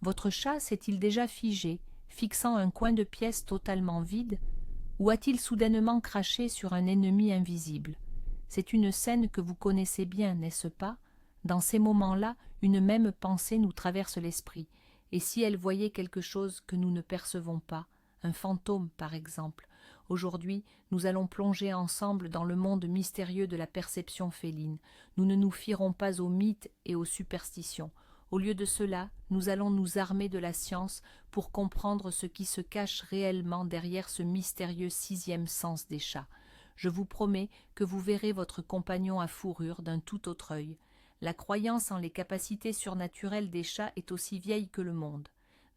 Votre chat s'est-il déjà figé, fixant un coin de pièce totalement vide, ou a-t-il soudainement craché sur un ennemi invisible? C'est une scène que vous connaissez bien, n'est-ce pas? Dans ces moments-là, une même pensée nous traverse l'esprit, et si elle voyait quelque chose que nous ne percevons pas, un fantôme par exemple, aujourd'hui nous allons plonger ensemble dans le monde mystérieux de la perception féline. Nous ne nous fierons pas aux mythes et aux superstitions. Au lieu de cela, nous allons nous armer de la science pour comprendre ce qui se cache réellement derrière ce mystérieux sixième sens des chats. Je vous promets que vous verrez votre compagnon à fourrure d'un tout autre œil. La croyance en les capacités surnaturelles des chats est aussi vieille que le monde.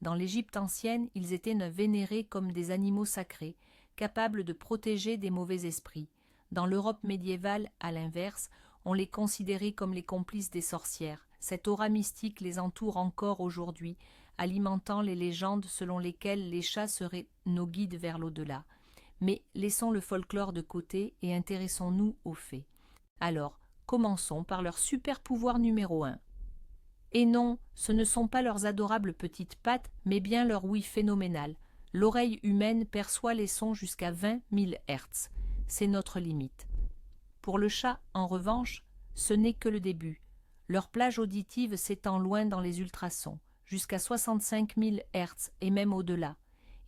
Dans l'Égypte ancienne, ils étaient vénérés comme des animaux sacrés, capables de protéger des mauvais esprits. Dans l'Europe médiévale, à l'inverse, on les considérait comme les complices des sorcières. Cette aura mystique les entoure encore aujourd'hui, alimentant les légendes selon lesquelles les chats seraient nos guides vers l'au-delà. Mais laissons le folklore de côté et intéressons-nous aux faits. Alors, commençons par leur super pouvoir numéro 1. Et non, ce ne sont pas leurs adorables petites pattes, mais bien leur ouïe phénoménale. L'oreille humaine perçoit les sons jusqu'à 20 000 Hz. C'est notre limite. Pour le chat, en revanche, ce n'est que le début. Leur plage auditive s'étend loin dans les ultrasons, jusqu'à 65 000 Hz et même au-delà.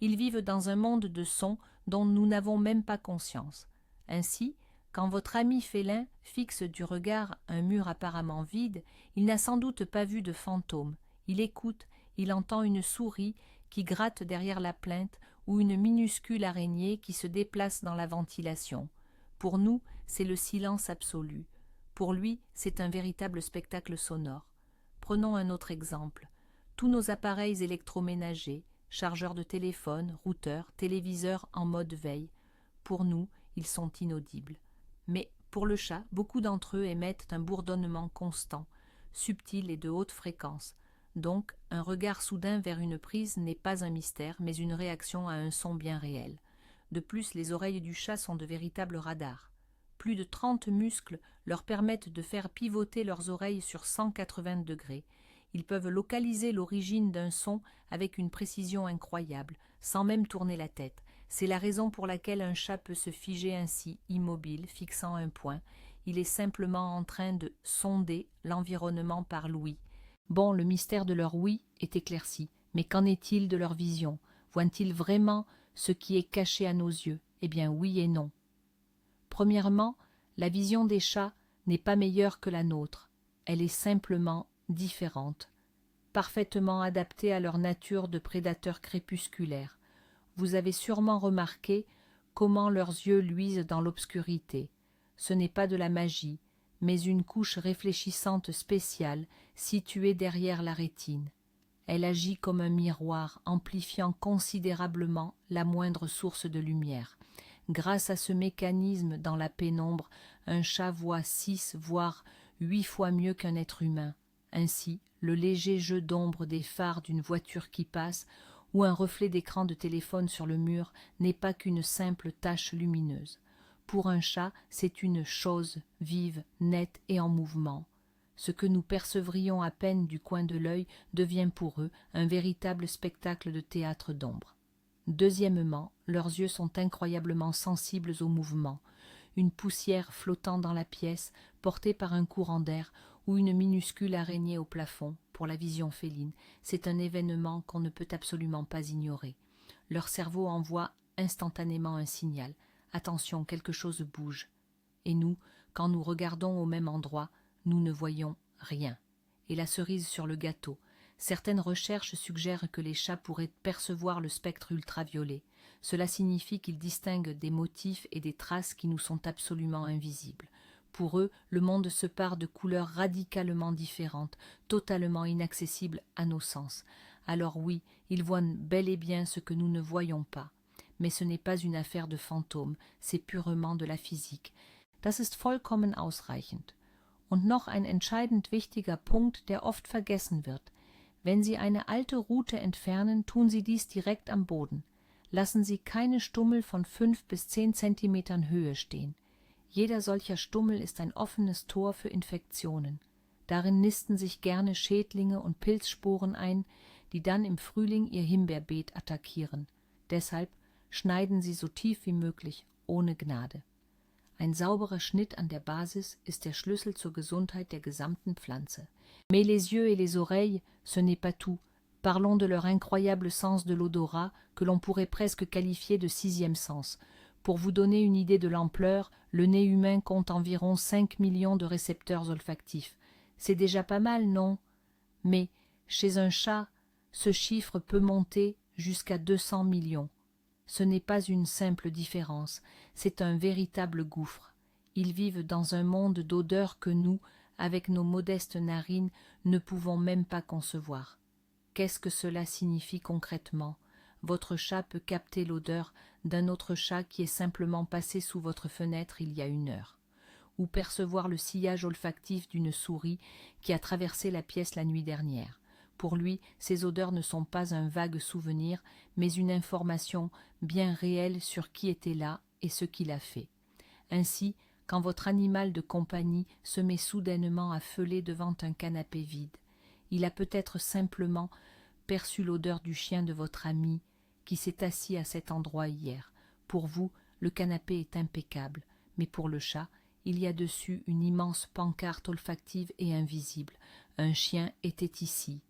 Ils vivent dans un monde de sons dont nous n'avons même pas conscience. Ainsi, quand votre ami félin fixe du regard un mur apparemment vide, il n'a sans doute pas vu de fantôme. Il écoute, il entend une souris qui gratte derrière la plainte ou une minuscule araignée qui se déplace dans la ventilation. Pour nous, c'est le silence absolu. Pour lui, c'est un véritable spectacle sonore. Prenons un autre exemple. Tous nos appareils électroménagers, chargeurs de téléphone, routeurs, téléviseurs en mode veille, pour nous, ils sont inaudibles. Mais pour le chat, beaucoup d'entre eux émettent un bourdonnement constant, subtil et de haute fréquence. Donc, un regard soudain vers une prise n'est pas un mystère, mais une réaction à un son bien réel. De plus, les oreilles du chat sont de véritables radars. Plus de 30 muscles leur permettent de faire pivoter leurs oreilles sur 180 degrés. Ils peuvent localiser l'origine d'un son avec une précision incroyable, sans même tourner la tête. C'est la raison pour laquelle un chat peut se figer ainsi, immobile, fixant un point. Il est simplement en train de sonder l'environnement par l'ouïe. Bon, le mystère de leur ouïe est éclairci, mais qu'en est-il de leur vision? Voient-ils vraiment ce qui est caché à nos yeux? Eh bien oui et non. Premièrement, la vision des chats n'est pas meilleure que la nôtre. Elle est simplement différente, parfaitement adaptée à leur nature de prédateurs crépusculaires. Vous avez sûrement remarqué comment leurs yeux luisent dans l'obscurité. Ce n'est pas de la magie, mais une couche réfléchissante spéciale située derrière la rétine. Elle agit comme un miroir, amplifiant considérablement la moindre source de lumière. Grâce à ce mécanisme dans la pénombre, un chat voit 6 voire 8 fois mieux qu'un être humain. Ainsi, le léger jeu d'ombre des phares d'une voiture qui passe ou un reflet d'écran de téléphone sur le mur n'est pas qu'une simple tache lumineuse. Pour un chat, c'est une chose vive, nette et en mouvement. Ce que nous percevrions à peine du coin de l'œil devient pour eux un véritable spectacle de théâtre d'ombre. Deuxièmement, leurs yeux sont incroyablement sensibles au mouvement. Une poussière flottant dans la pièce, portée par un courant d'air, ou une minuscule araignée au plafond, pour la vision féline, c'est un événement qu'on ne peut absolument pas ignorer. Leur cerveau envoie instantanément un signal. Attention, quelque chose bouge. Et nous, quand nous regardons au même endroit, nous ne voyons rien. Et la cerise sur le gâteau, certaines recherches suggèrent que les chats pourraient percevoir le spectre ultraviolet. Cela signifie qu'ils distinguent des motifs et des traces qui nous sont absolument invisibles. Pour eux, le monde se pare de couleurs radicalement différentes, totalement inaccessibles à nos sens. Alors oui, ils voient bel et bien ce que nous ne voyons pas. Mais ce n'est pas une affaire de fantômes, c'est purement de la physique. Das ist vollkommen ausreichend. Und noch ein entscheidend wichtiger Punkt, der oft vergessen wird. Wenn Sie eine alte Rute entfernen, tun Sie dies direkt am Boden. Lassen Sie keine Stummel von 5 bis 10 Zentimetern Höhe stehen. Jeder solcher Stummel ist ein offenes Tor für Infektionen. Darin nisten sich gerne Schädlinge und Pilzsporen ein, die dann im Frühling ihr Himbeerbeet attackieren. Deshalb schneiden sie so tief wie möglich, ohne Gnade. Ein sauberer Schnitt an der Basis ist der Schlüssel zur Gesundheit der gesamten Pflanze. Mais les yeux et les oreilles, ce n'est pas tout. Parlons de leur incroyable sens de l'odorat, que l'on pourrait presque qualifier de sixième sens. Pour vous donner une idée de l'ampleur, le nez humain compte environ 5 millions de récepteurs olfactifs. C'est déjà pas mal, non? Mais, chez un chat, ce chiffre peut monter jusqu'à 200 millions. Ce n'est pas une simple différence, c'est un véritable gouffre. Ils vivent dans un monde d'odeurs que nous, avec nos modestes narines, ne pouvons même pas concevoir. Qu'est-ce que cela signifie concrètement? Votre chat peut capter l'odeur d'un autre chat qui est simplement passé sous votre fenêtre il y a 1 heure, ou percevoir le sillage olfactif d'une souris qui a traversé la pièce la nuit dernière. Pour lui, ces odeurs ne sont pas un vague souvenir, mais une information bien réelle sur qui était là et ce qu'il a fait. Ainsi, quand votre animal de compagnie se met soudainement à feuler devant un canapé vide, il a peut-être simplement perçu l'odeur du chien de votre ami qui s'est assis à cet endroit hier. Pour vous, le canapé est impeccable, mais pour le chat, il y a dessus une immense pancarte olfactive et invisible. Un chien était ici.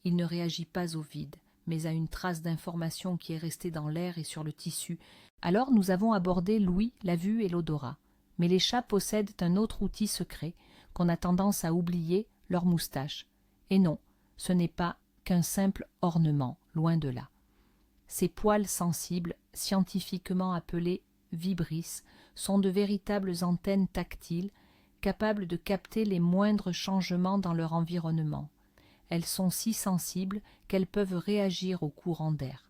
Il ne réagit pas au vide, mais à une trace d'information qui est restée dans l'air et sur le tissu. Alors nous avons abordé l'ouïe, la vue et l'odorat. Mais les chats possèdent un autre outil secret qu'on a tendance à oublier, leur moustache. Et non, ce n'est pas qu'un simple ornement, loin de là. Ces poils sensibles, scientifiquement appelés vibrisses, sont de véritables antennes tactiles, capables de capter les moindres changements dans leur environnement. Elles sont si sensibles qu'elles peuvent réagir au courant d'air.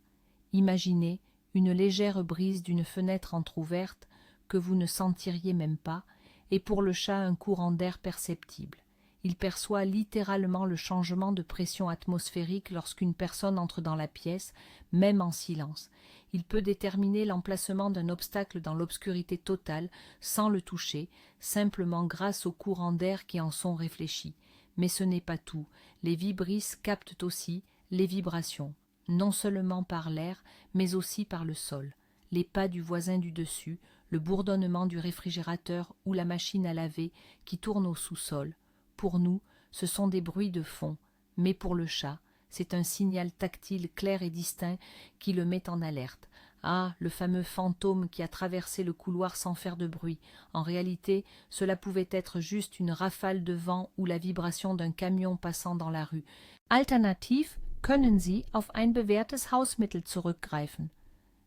Imaginez une légère brise d'une fenêtre entr'ouverte que vous ne sentiriez même pas, et pour le chat un courant d'air perceptible. Il perçoit littéralement le changement de pression atmosphérique lorsqu'une personne entre dans la pièce, même en silence. Il peut déterminer l'emplacement d'un obstacle dans l'obscurité totale sans le toucher, simplement grâce aux courants d'air qui en sont réfléchis. Mais ce n'est pas tout. Les vibrisses captent aussi les vibrations, non seulement par l'air, mais aussi par le sol. Les pas du voisin du dessus, le bourdonnement du réfrigérateur ou la machine à laver qui tourne au sous-sol. Pour nous, ce sont des bruits de fond, mais pour le chat, c'est un signal tactile clair et distinct qui le met en alerte. Ah, le fameux fantôme qui a traversé le couloir sans faire de bruit. En réalité, cela pouvait être juste une rafale de vent ou la vibration d'un camion passant dans la rue. Alternativ können Sie auf ein bewährtes Hausmittel zurückgreifen.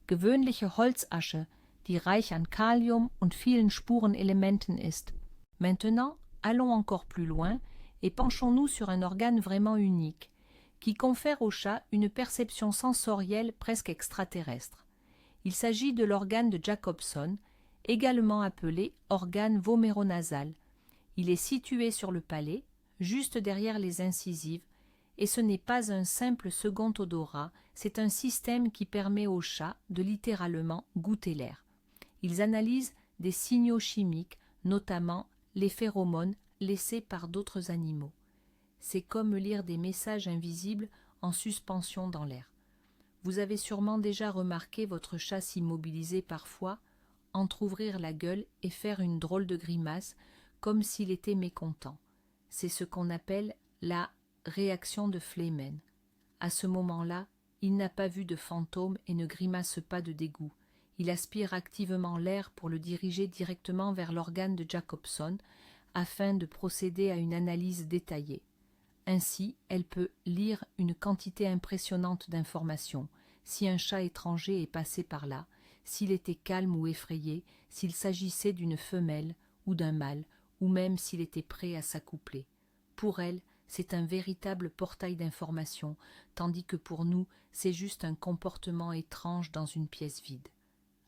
Gewöhnliche Holzasche, die reich an Kalium und vielen Spurenelementen ist. Maintenant, allons encore plus loin et penchons-nous sur un organe vraiment unique, qui confère au chat une perception sensorielle presque extraterrestre. Il s'agit de l'organe de Jacobson, également appelé organe voméronasal. Il est situé sur le palais, juste derrière les incisives, et ce n'est pas un simple second odorat, c'est un système qui permet aux chats de littéralement goûter l'air. Ils analysent des signaux chimiques, notamment les phéromones laissés par d'autres animaux. C'est comme lire des messages invisibles en suspension dans l'air. Vous avez sûrement déjà remarqué votre chat s'immobiliser parfois, entr'ouvrir la gueule et faire une drôle de grimace, comme s'il était mécontent. C'est ce qu'on appelle la réaction de Flehmen. À ce moment-là, il n'a pas vu de fantôme et ne grimace pas de dégoût. Il aspire activement l'air pour le diriger directement vers l'organe de Jacobson afin de procéder à une analyse détaillée. Ainsi, elle peut lire une quantité impressionnante d'informations. Si un chat étranger est passé par là, s'il était calme ou effrayé, s'il s'agissait d'une femelle ou d'un mâle, ou même s'il était prêt à s'accoupler. Pour elle, c'est un véritable portail d'informations, tandis que pour nous, c'est juste un comportement étrange dans une pièce vide.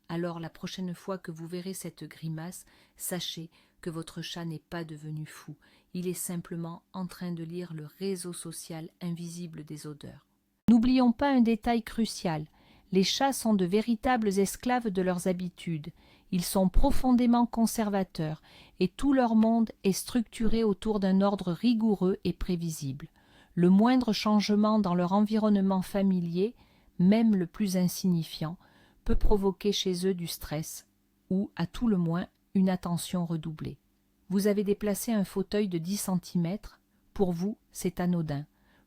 Alors la prochaine fois que vous verrez cette grimace, sachez que votre chat n'est pas devenu fou, il est simplement en train de lire le réseau social invisible des odeurs. N'oublions pas un détail crucial, les chats sont de véritables esclaves de leurs habitudes, ils sont profondément conservateurs et tout leur monde est structuré autour d'un ordre rigoureux et prévisible. Le moindre changement dans leur environnement familier, même le plus insignifiant, peut provoquer chez eux du stress ou, à tout le moins, une attention redoublée. Vous avez déplacé un fauteuil de 10 centimètres, pour vous, c'est anodin.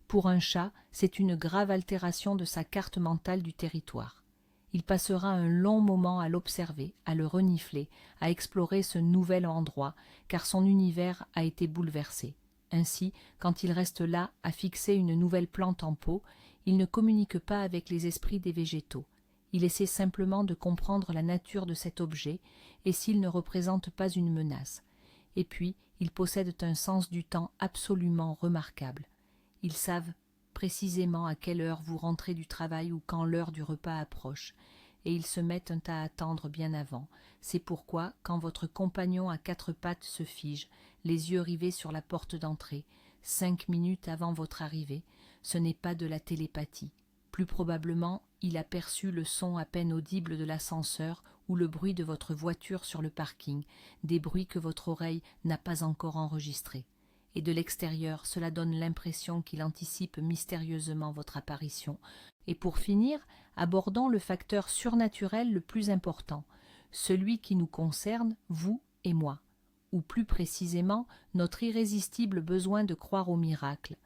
Pour un chat, c'est une grave altération de sa carte mentale du territoire. Il passera un long moment à l'observer, à le renifler, à explorer ce nouvel endroit, car son univers a été bouleversé. Ainsi, quand il reste là à fixer une nouvelle plante en pot, il ne communique pas avec les esprits des végétaux. Il essaie simplement de comprendre la nature de cet objet et s'il ne représente pas une menace. Et puis, ils possèdent un sens du temps absolument remarquable. Ils savent précisément à quelle heure vous rentrez du travail ou quand l'heure du repas approche, et ils se mettent à attendre bien avant. C'est pourquoi, quand votre compagnon à quatre pattes se fige, les yeux rivés sur la porte d'entrée, 5 minutes avant votre arrivée, ce n'est pas de la télépathie. Plus probablement, il a perçu le son à peine audible de l'ascenseur ou le bruit de votre voiture sur le parking, des bruits que votre oreille n'a pas encore enregistrés. Et de l'extérieur, cela donne l'impression qu'il anticipe mystérieusement votre apparition. Et pour finir, abordons le facteur surnaturel le plus important, celui qui nous concerne, vous et moi, ou plus précisément, notre irrésistible besoin de croire au miracle.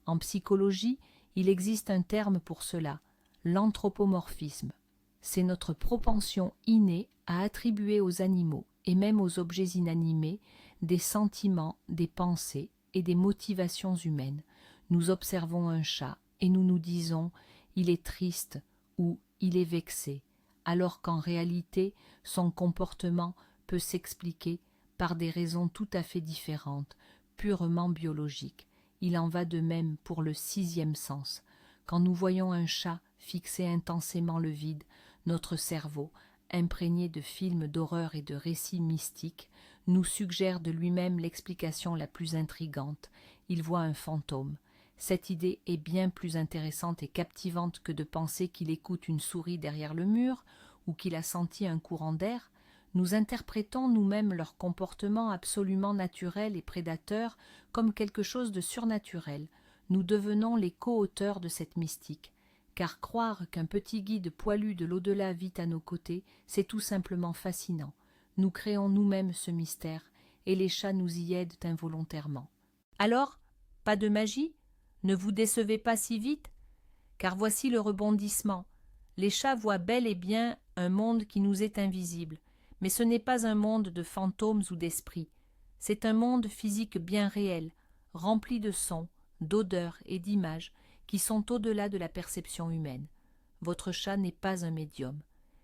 En psychologie, il existe un terme pour cela, l'anthropomorphisme. C'est notre propension innée à attribuer aux animaux et même aux objets inanimés des sentiments, des pensées et des motivations humaines. Nous observons un chat et nous nous disons « il est triste » ou « il est vexé », alors qu'en réalité, son comportement peut s'expliquer par des raisons tout à fait différentes, purement biologiques. Il en va de même pour le 6e sens. Quand nous voyons un chat fixer intensément le vide, notre cerveau, imprégné de films d'horreur et de récits mystiques, nous suggère de lui-même l'explication la plus intrigante. Il voit un fantôme. Cette idée est bien plus intéressante et captivante que de penser qu'il écoute une souris derrière le mur ou qu'il a senti un courant d'air. Nous interprétons nous-mêmes leur comportement absolument naturel et prédateur comme quelque chose de surnaturel. Nous devenons les co-auteurs de cette mystique. Car croire qu'un petit guide poilu de l'au-delà vit à nos côtés, c'est tout simplement fascinant. Nous créons nous-mêmes ce mystère, et les chats nous y aident involontairement. Alors, pas de magie? Ne vous décevez pas si vite? Car voici le rebondissement. Les chats voient bel et bien un monde qui nous est invisible, mais ce n'est pas un monde de fantômes ou d'esprits. C'est un monde physique bien réel, rempli de sons, d'odeurs et d'images, qui sont au-delà de la perception humaine. Votre chat n'est pas un médium.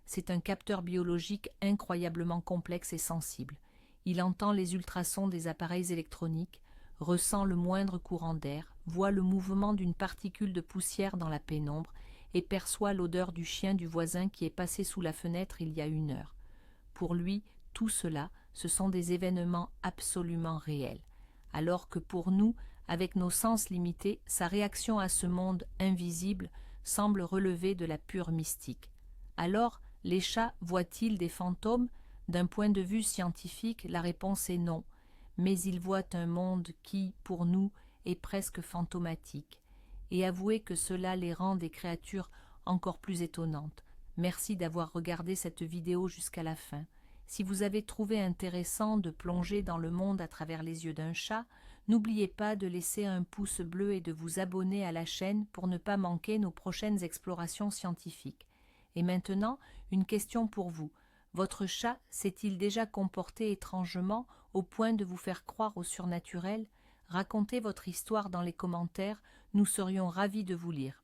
C'est un capteur biologique incroyablement complexe et sensible. Il entend les ultrasons des appareils électroniques, ressent le moindre courant d'air, voit le mouvement d'une particule de poussière dans la pénombre et perçoit l'odeur du chien du voisin qui est passé sous la fenêtre il y a 1 heure. Pour lui, tout cela, ce sont des événements absolument réels, alors que pour nous, avec nos sens limités, sa réaction à ce monde invisible semble relever de la pure mystique. Alors, les chats voient-ils des fantômes? D'un point de vue scientifique, la réponse est non, mais ils voient un monde qui, pour nous, est presque fantomatique. Et avouez que cela les rend des créatures encore plus étonnantes. Merci d'avoir regardé cette vidéo jusqu'à la fin. Si vous avez trouvé intéressant de plonger dans le monde à travers les yeux d'un chat, n'oubliez pas de laisser un pouce bleu et de vous abonner à la chaîne pour ne pas manquer nos prochaines explorations scientifiques. Et maintenant, une question pour vous. Votre chat s'est-il déjà comporté étrangement au point de vous faire croire au surnaturel? Racontez votre histoire dans les commentaires, nous serions ravis de vous lire.